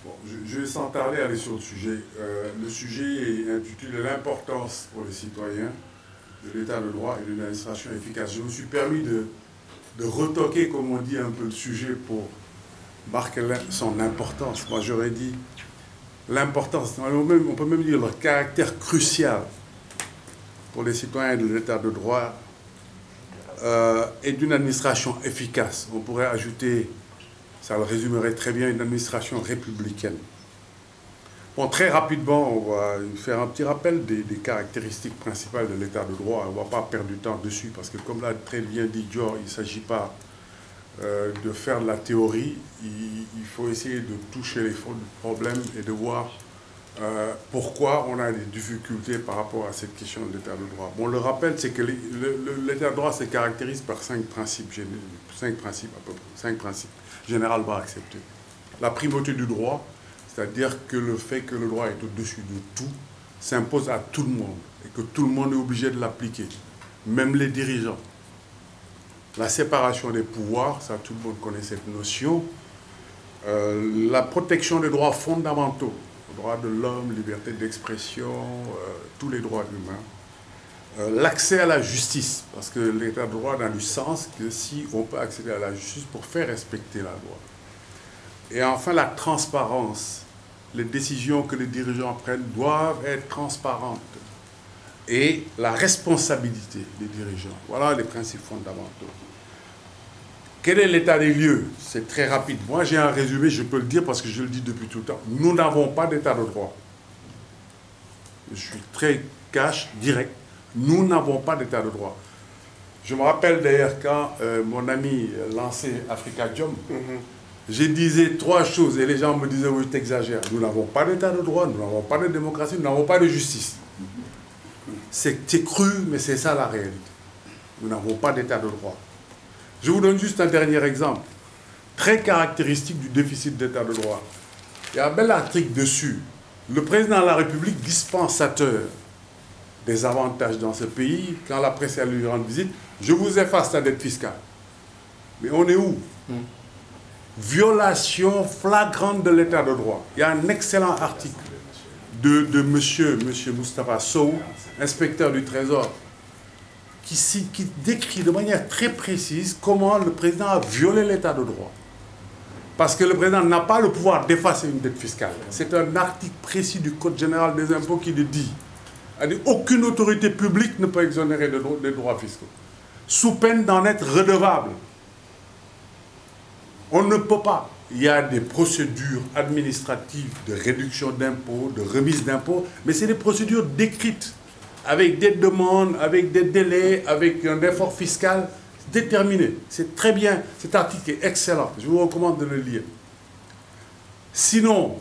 Bon, je vais sans tarder aller sur le sujet. Le sujet est intitulé l'importance pour les citoyens de l'état de droit et d'une administration efficace. Je me suis permis de retoquer, comme on dit, un peu le sujet pour marquer son importance. Moi, j'aurais dit l'importance, on peut même dire le caractère crucial pour les citoyens de l'état de droit et d'une administration efficace. On pourrait ajouter, ça le résumerait très bien, une administration républicaine. Bon, très rapidement, on va faire un petit rappel des caractéristiques principales de l'état de droit. On ne va pas perdre du temps dessus, parce que comme l'a très bien dit Dior, il ne s'agit pas de faire de la théorie. Il faut essayer de toucher les fonds du problème et de voir pourquoi on a des difficultés par rapport à cette question de l'état de droit. Bon, le rappel, c'est que l'état de droit se caractérise par cinq principes généralement acceptés. La primauté du droit, c'est-à-dire que le fait que le droit est au-dessus de tout, s'impose à tout le monde et que tout le monde est obligé de l'appliquer, même les dirigeants. La séparation des pouvoirs, ça tout le monde connaît cette notion. La protection des droits fondamentaux, droits de l'homme, liberté d'expression, tous les droits humains. L'accès à la justice, parce que l'état de droit n'a du sens que si on peut accéder à la justice pour faire respecter la loi. Et enfin, la transparence. Les décisions que les dirigeants prennent doivent être transparentes. Et la responsabilité des dirigeants. Voilà les principes fondamentaux. Quel est l'état des lieux? C'est très rapide. Moi, j'ai un résumé, je peux le dire parce que je le dis depuis tout le temps. Nous n'avons pas d'état de droit. Je suis très cash, direct. Nous n'avons pas d'état de droit. Je me rappelle d'ailleurs quand mon ami lançait Afrikajom, je disais trois choses et les gens me disaient oui, tu exagères. Nous n'avons pas d'état de droit, nous n'avons pas de démocratie, nous n'avons pas de justice. C'est cru, mais c'est ça la réalité. Nous n'avons pas d'état de droit. Je vous donne juste un dernier exemple, très caractéristique du déficit d'état de droit. Il y a un bel article dessus. Le président de la République, dispensateur des avantages dans ce pays, quand la presse lui rend visite, je vous efface la dette fiscale. Mais on est où? Violation flagrante de l'état de droit. Il y a un excellent article de monsieur Moustapha Sow, inspecteur du Trésor, qui décrit de manière très précise comment le président a violé l'état de droit. Parce que le président n'a pas le pouvoir d'effacer une dette fiscale. C'est un article précis du Code général des impôts qui le dit. Aucune autorité publique ne peut exonérer des droits fiscaux, sous peine d'en être redevable. On ne peut pas. Il y a des procédures administratives de réduction d'impôts, de remise d'impôts, mais c'est des procédures décrites, avec des demandes, avec des délais, avec un effort fiscal déterminé. C'est très bien. Cet article est excellent. Je vous recommande de le lire. Sinon,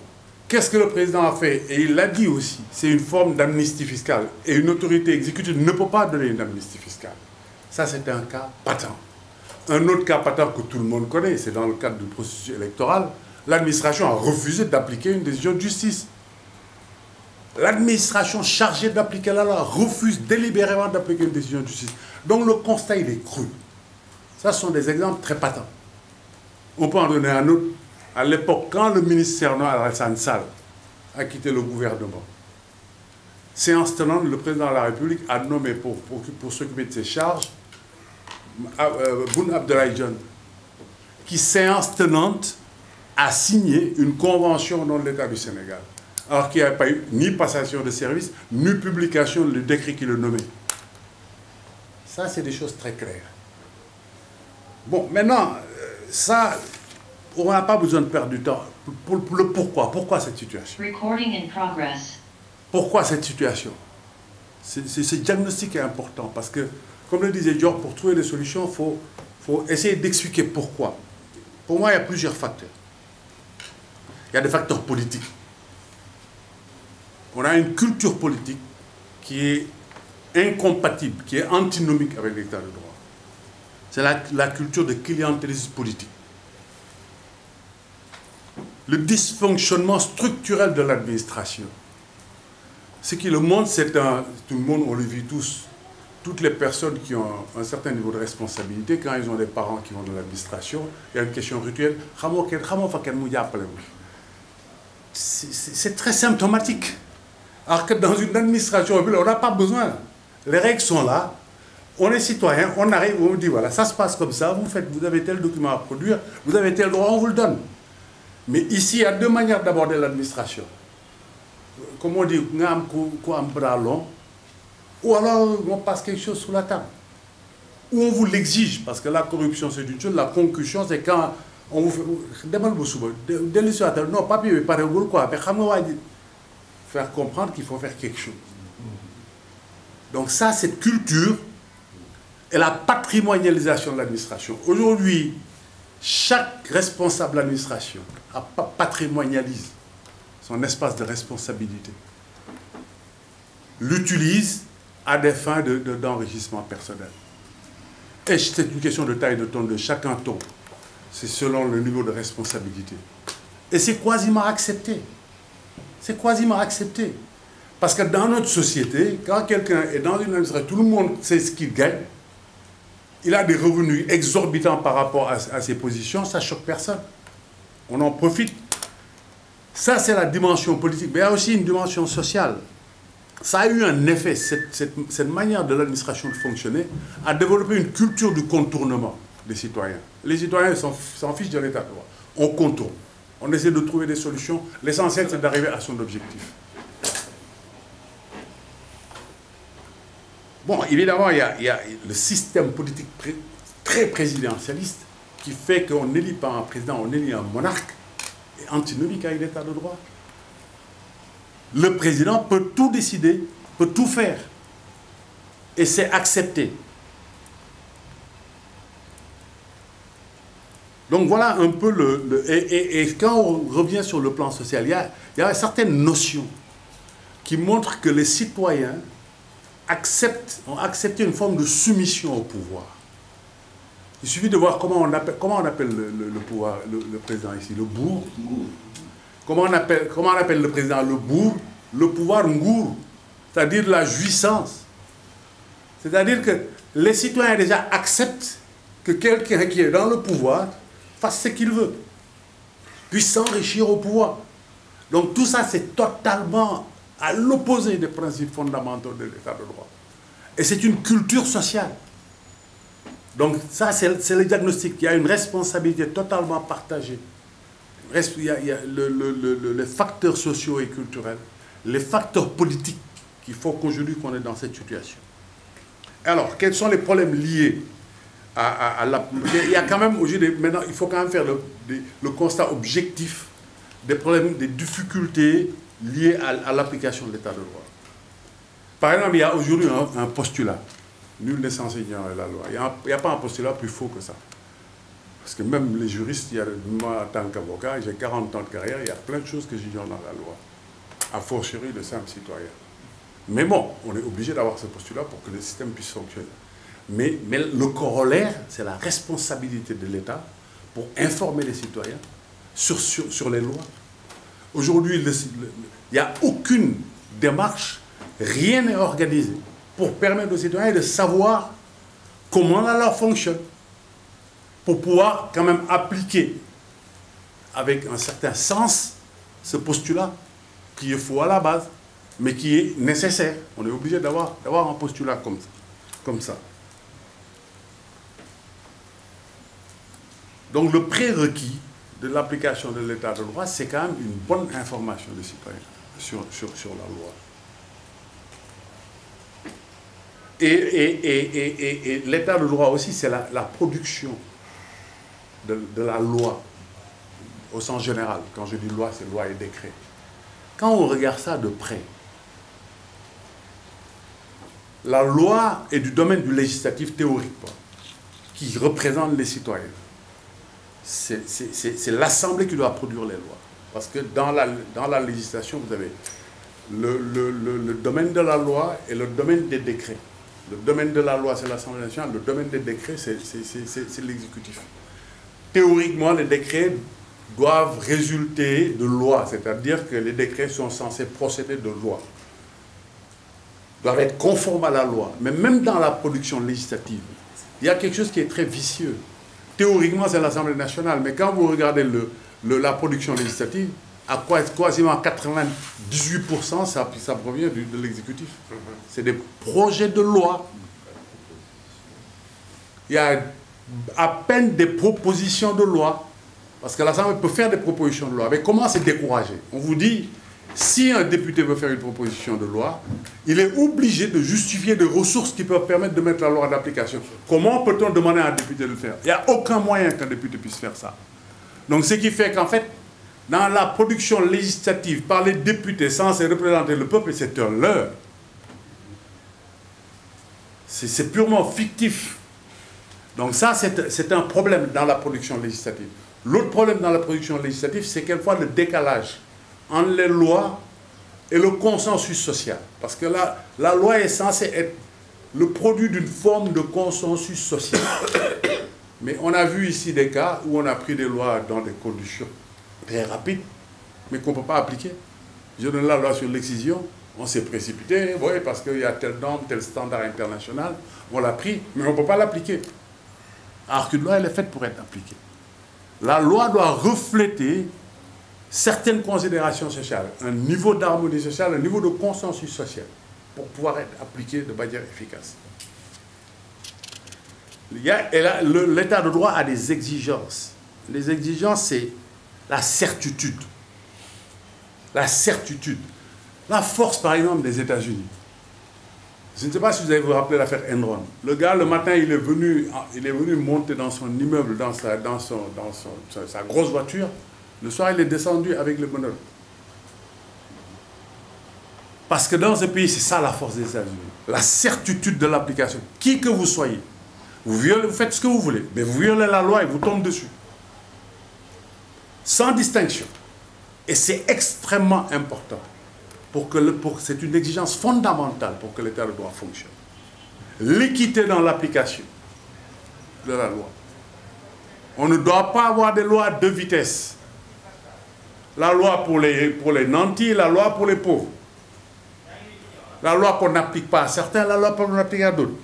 qu'est-ce que le président a fait? Et il l'a dit aussi, c'est une forme d'amnistie fiscale. Et une autorité exécutive ne peut pas donner une amnistie fiscale. Ça, c'est un cas patent. Un autre cas patent que tout le monde connaît, c'est dans le cadre du processus électoral, l'administration a refusé d'appliquer une décision de justice. L'administration chargée d'appliquer la loi refuse délibérément d'appliquer une décision de justice. Donc le constat, il est cru. Ça, ce sont des exemples très patents. On peut en donner un autre. À l'époque, quand le ministre Serno Alassane Sall a quitté le gouvernement, séance tenante, le président de la République a nommé pour s'occuper de ses charges Boun Abdallah Dionne, qui, séance tenante, a signé une convention au nom de l'État du Sénégal, alors qu'il n'y a pas eu ni passation de service, ni publication du décret qui le nommait. Ça, c'est des choses très claires. Bon, maintenant, ça, on n'a pas besoin de perdre du temps. Pour le pourquoi. Pourquoi cette situation? Pourquoi cette situation? Ce diagnostic est important parce que, comme le disait Dior, pour trouver des solutions, il faut essayer d'expliquer pourquoi. Pour moi, il y a plusieurs facteurs. Il y a des facteurs politiques. On a une culture politique qui est incompatible, qui est antinomique avec l'état de droit. C'est la culture de clientélisme politique. Le dysfonctionnement structurel de l'administration. Ce qui le montre, c'est tout le monde, on le vit tous, toutes les personnes qui ont un certain niveau de responsabilité, quand ils ont des parents qui vont dans l'administration, il y a une question rituelle. c'est très symptomatique. Alors que dans une administration, on n'a pas besoin. Les règles sont là. On est citoyen, on arrive, on dit voilà, ça se passe comme ça, vous avez tel document à produire, vous avez tel droit, on vous le donne. Mais ici, il y a deux manières d'aborder l'administration. Comme on dit, on a un bras long, ou alors on passe quelque chose sous la table. Ou on vous l'exige, parce que la corruption c'est une chose, la concussion c'est quand on vous fait... Non, papier, mais pas de quoi, mais faire comprendre qu'il faut faire quelque chose. Donc ça, cette culture et la patrimonialisation de l'administration. Aujourd'hui, chaque responsable d'administration patrimonialise son espace de responsabilité, l'utilise à des fins d'enrichissement personnel. Et c'est une question de taille de ton de chaque canton. C'est selon le niveau de responsabilité. Et c'est quasiment accepté. C'est quasiment accepté. Parce que dans notre société, quand quelqu'un est dans une administration, tout le monde sait ce qu'il gagne. Il a des revenus exorbitants par rapport à ses positions, ça ne choque personne. On en profite. Ça, c'est la dimension politique. Mais il y a aussi une dimension sociale. Ça a eu un effet, cette manière de l'administration de fonctionner, a développé une culture du contournement des citoyens. Les citoyens s'en fichent de l'état de droit. On contourne. On essaie de trouver des solutions. L'essentiel, c'est d'arriver à son objectif. Bon, évidemment, il y a le système politique très présidentialiste qui fait qu'on n'élit pas un président, on élit un monarque, et antinomique avec l'état de droit. Le président peut tout décider, peut tout faire. Et c'est accepté. Donc voilà un peu et quand on revient sur le plan social, il y a certaines notions qui montrent que les citoyens ont accepté une forme de soumission au pouvoir. Il suffit de voir comment on appelle le pouvoir, le président ici, le bourg. Comment on appelle le président le bourg? Le pouvoir ngour, c'est-à-dire la jouissance. C'est-à-dire que les citoyens déjà acceptent que quelqu'un qui est dans le pouvoir fasse ce qu'il veut, puisse s'enrichir au pouvoir. Donc tout ça, c'est totalement à l'opposé des principes fondamentaux de l'état de droit. Et c'est une culture sociale. Donc ça, c'est le diagnostic. Il y a une responsabilité totalement partagée. Il y a les facteurs sociaux et culturels, les facteurs politiques qui font qu'aujourd'hui qu'on est dans cette situation. Alors, quels sont les problèmes liés à la... Il y a quand même aujourd'hui, maintenant, il faut quand même faire le constat objectif des problèmes, des difficultés liées à l'application de l'état de droit. Par exemple, il y a aujourd'hui un postulat. Nul n'est censé ignorer la loi. Il n'y a pas un postulat plus faux que ça. Parce que même les juristes, moi en tant qu'avocat, j'ai 40 ans de carrière, il y a plein de choses que j'ignore dans la loi. A fortiori de simples citoyens. Mais bon, on est obligé d'avoir ce postulat pour que le système puisse fonctionner. Mais le corollaire, c'est la responsabilité de l'État pour informer les citoyens sur les lois. Aujourd'hui, il n'y a aucune démarche, rien n'est organisé pour permettre aux citoyens de savoir comment la loi fonctionne, pour pouvoir quand même appliquer avec un certain sens ce postulat qui est faux à la base, mais qui est nécessaire. On est obligé d'avoir un postulat comme ça. Donc le prérequis de l'application de l'état de droit, c'est quand même une bonne information des citoyens sur la loi. Et l'état de droit aussi, c'est la production de la loi au sens général. Quand je dis loi, c'est loi et décret. Quand on regarde ça de près, la loi est du domaine du législatif théoriquement, qui représente les citoyens. C'est l'Assemblée qui doit produire les lois. Parce que dans la législation, vous avez le domaine de la loi et le domaine des décrets. Le domaine de la loi, c'est l'Assemblée nationale. Le domaine des décrets, c'est l'exécutif. Théoriquement, les décrets doivent résulter de lois, c'est-à-dire que les décrets sont censés procéder de lois, doivent être conformes à la loi. Mais même dans la production législative, il y a quelque chose qui est très vicieux. Théoriquement, c'est l'Assemblée nationale, mais quand vous regardez la production législative, à quasiment 98%, ça provient de l'exécutif. C'est des projets de loi. Il y a à peine des propositions de loi, parce que l'Assemblée peut faire des propositions de loi. Mais comment se décourager? On vous dit, si un député veut faire une proposition de loi, il est obligé de justifier des ressources qui peuvent permettre de mettre la loi en application. Comment peut-on demander à un député de le faire? Il n'y a aucun moyen qu'un député puisse faire ça. Donc ce qui fait qu'en fait, dans la production législative par les députés censés représenter le peuple, c'est un leurre. C'est purement fictif. Donc ça, c'est un problème dans la production législative. L'autre problème dans la production législative, c'est quelquefois le décalage entre les lois et le consensus social. Parce que la loi est censée être le produit d'une forme de consensus social. Mais on a vu ici des cas où on a pris des lois dans des conditions très rapides, mais qu'on ne peut pas appliquer. Je donne la loi sur l'excision, on s'est précipité, oui, parce qu'il y a telle norme, tel standard international, on l'a pris, mais on ne peut pas l'appliquer. Alors qu'une loi, elle est faite pour être appliquée. La loi doit refléter certaines considérations sociales, un niveau d'harmonie sociale, un niveau de consensus social, pour pouvoir être appliquée de manière efficace. L'état de droit a des exigences. Les exigences, c'est la certitude. La certitude. La force, par exemple, des États-Unis. Je ne sais pas si vous avez vous rappelé l'affaire Enron. Le gars, le matin, il est venu monter dans son immeuble, dans sa grosse voiture. Le soir, il est descendu avec le bonheur. Parce que dans ce pays, c'est ça la force des États-Unis. La certitude de l'application. Qui que vous soyez, vous faites ce que vous voulez, mais vous violez la loi et vous tombez dessus. Sans distinction. Et c'est extrêmement important. C'est une exigence fondamentale pour que l'état de droit fonctionne. L'équité dans l'application de la loi. On ne doit pas avoir des lois à deux vitesses. La loi pour les nantis, la loi pour les pauvres. La loi qu'on n'applique pas à certains, la loi qu'on applique à d'autres.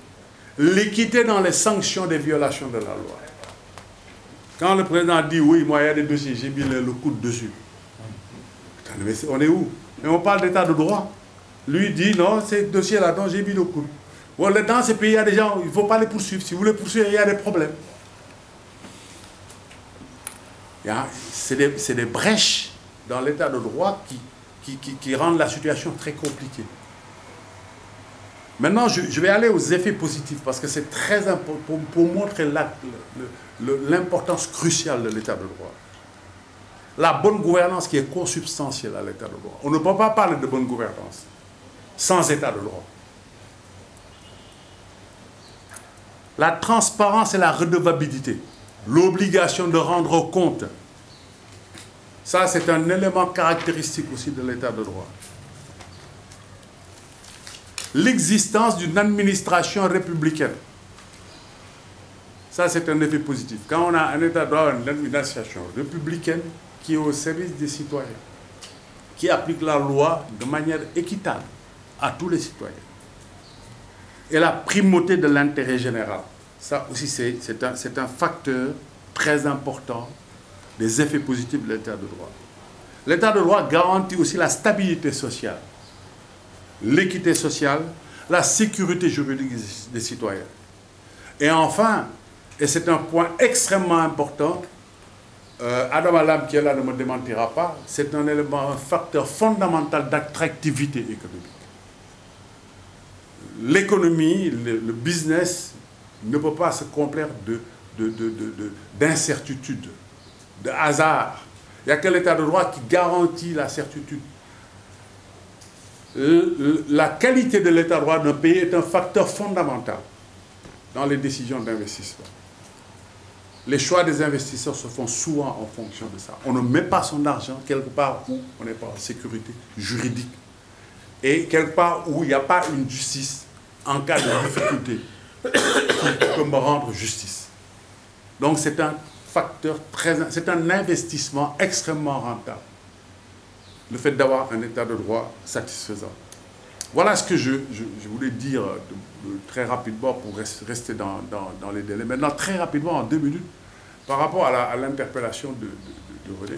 L'équité dans les sanctions des violations de la loi. Quand le président dit, oui, moi, il y a des dossiers, j'ai mis le coude dessus. Attendez, mais on est où? Et on parle d'état de droit. Lui dit, non, ces dossiers-là, dont j'ai mis le coude. Bon, dans ces pays, il y a des gens, il ne faut pas les poursuivre. Si vous les poursuivez, il y a des problèmes. C'est des brèches dans l'état de droit qui rendent la situation très compliquée. Maintenant, je vais aller aux effets positifs parce que c'est très important pour montrer l'importance cruciale de l'état de droit. La bonne gouvernance qui est consubstantielle à l'état de droit. On ne peut pas parler de bonne gouvernance sans état de droit. La transparence et la redevabilité. L'obligation de rendre compte. Ça, c'est un élément caractéristique aussi de l'état de droit. L'existence d'une administration républicaine. Ça, c'est un effet positif. Quand on a un état de droit, une administration républicaine qui est au service des citoyens, qui applique la loi de manière équitable à tous les citoyens. Et la primauté de l'intérêt général. Ça aussi, c'est un facteur très important des effets positifs de l'état de droit. L'état de droit garantit aussi la stabilité sociale, l'équité sociale, la sécurité juridique des citoyens. Et enfin, et c'est un point extrêmement important, Adam Alam, qui est là, ne me démentira pas, c'est un élément, un facteur fondamental d'attractivité économique. L'économie, le business ne peut pas se complaire d'incertitude, de hasard. Il n'y a que l'état de droit qui garantit la certitude. La qualité de l'état de droit d'un pays est un facteur fondamental dans les décisions d'investissement. Les choix des investisseurs se font souvent en fonction de ça. On ne met pas son argent quelque part où on n'est pas en sécurité juridique et quelque part où il n'y a pas une justice en cas de difficulté qui peut me rendre justice. Donc c'est un facteur c'est un investissement extrêmement rentable. Le fait d'avoir un état de droit satisfaisant. Voilà ce que je voulais dire très rapidement pour rester dans les délais. Maintenant, très rapidement, en 2 minutes, par rapport à l'interpellation de René.